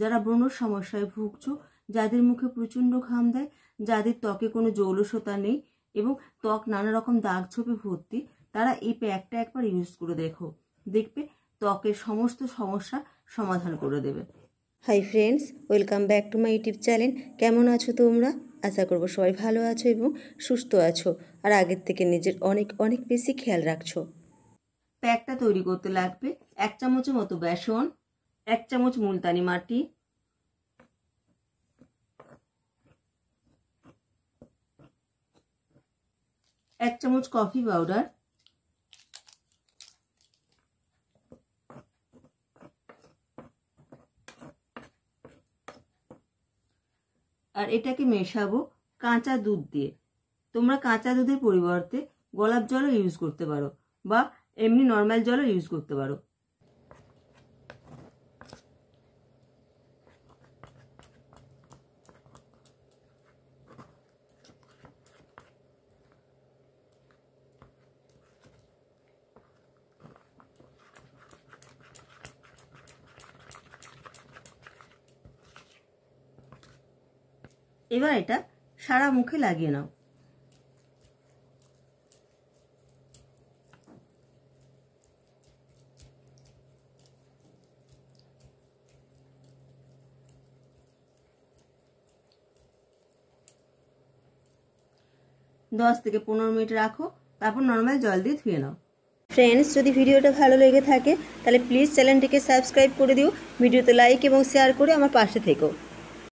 যারা ব্রণর সমস্যায় ভুগছো, যাদের মুখে প্রচণ্ড ঘাম দেয়, যাদের ত্বকে কোনো জৌলসতা নেই এবং ত্বক নানা রকম দাগ ছোপে ভর্তি, তারা এই প্যাকটা একবার ইউজ করে দেখবে ত্বকের সমস্ত সমস্যা সমাধান করে দেবে। Hi friends, welcome back to my YouTube channel. কেমন আছো তোমরা? আশা করবো সবাই ভালো আছো এবং সুস্থ আছো, আর আগের থেকে নিজের অনেক অনেক বেশি খেয়াল রাখছো। প্যাকটা তৈরি করতে লাগবে 1 চামচের মতো বেসন, 1 চামচ মুলতানি মাটি, 1 চামচ কফি পাউডার, আর এটাকে মেশাবো কাঁচা দুধ দিয়ে। তোমরা কাঁচা দুধের পরিবর্তে গোলাপ জলও ইউজ করতে পারো বা এমনি নর্মাল জলও ইউজ করতে পারো। এবার এটা সারা মুখে লাগিয়ে নাও। দশ থেকে 15 মিনিট রাখো, তারপর নর্মাল জল দিয়ে ধুয়ে নাও। ফ্রেন্ডস, যদি ভিডিওটা ভালো লেগে থাকে তাহলে প্লিজ চ্যানেলটিকে সাবস্ক্রাইব করে দিও, ভিডিওতে লাইক এবং শেয়ার করে আমার পাশে থেকো।